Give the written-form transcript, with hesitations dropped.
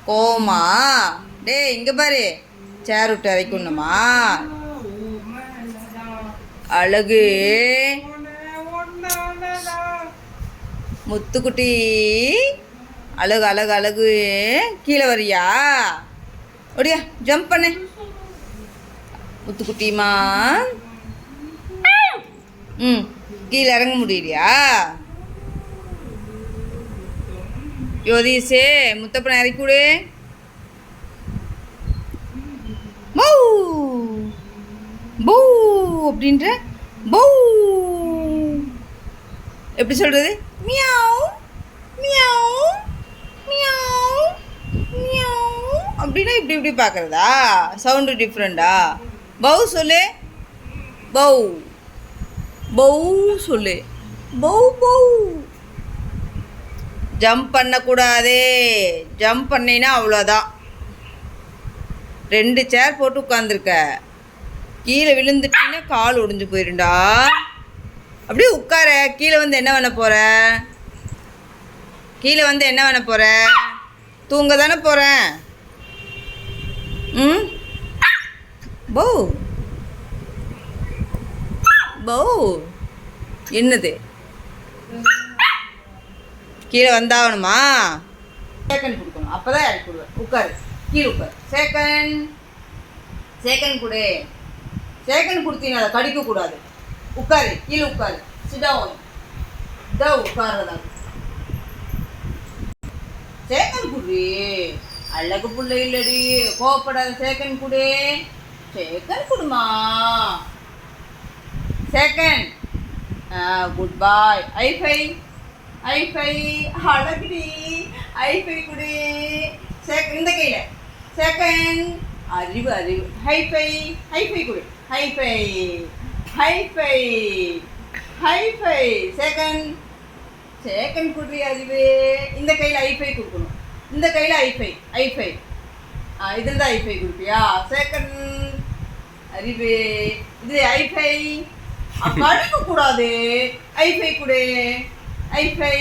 coma டே இங்க பாரு சேர் விட்டு இறக்கணுமா அழகு முத்துக்குட்டி அழகு அழகு அழகு கீழே வரியா ஒடியா ஜம்ப் பண்ணு முத்துக்குட்டிமா கீழே இறங்க முடியலையா யோதீஸே முத்தப்பனை இறக்கி விடு பௌ பௌ அப்படின்ற பௌ எப்படி சொல்கிறது மியாவ் மியாவ் மியாவ் மியாவ் அப்படின்னா இப்படி இப்படி பார்க்குறதா சவுண்டு டிஃப்ரெண்டா பௌ சொல்லு பௌ பௌ சொல்லு பௌ பௌ ஜம்ப் பண்ணக்கூடாதே ஜம்ப் பண்ணினா அவ்வளோதான் 2 சேர் போட்டு உட்காந்துருக்க கீழே விழுந்துட்டீங்கன்னா கால் ஒடிஞ்சு போயிருண்டா அப்படியே உட்கார கீழே வந்து என்ன பண்ண போகிற கீழே வந்து என்ன பண்ண போகிற தூங்க தானே போகிறேன் பௌ பௌ என்னது கீழே வந்தாகணுமா சேக்கன் கொடுக்கணும் அப்போ தான் இறக்கி விடுவேன் உட்காரு கீழே உட்காரு சேக்கன் கொடு சேக்கன் கொடுத்தீங்கன்னா அதை கடிக்கக்கூடாது உட்காரு கீழே உட்காரு சிடவுன் இதோ உட்கார்றதா சேக்கன் குடி அழகு பிள்ளை இல்லடி கோவப்படாத சேக்கன் குடு சேக்கன் குடுமா சேக்கன் குட் பாய் ஐஃபை ஐஃபை அழகுடி ஐஃபை குடி இந்த கையில் சேக்கன் அறிவு அறிவு ஹைஃபை ஹைஃபை கொடு ஹைஃபை ஹைஃபை ஹைஃபை சேக்கன் சேக்கன் குடி அறிவு இந்த கையில் ஐஃபை கொடுக்கணும் இந்த கையில் ஐஃபை ஐஃபை இதில் தான் ஐஃபை கொடுப்பியா சேக்கன் அறிவு இது ஐஃபை கடிக்கக்கூடாது ஐஃபை கொடு ஐஃபை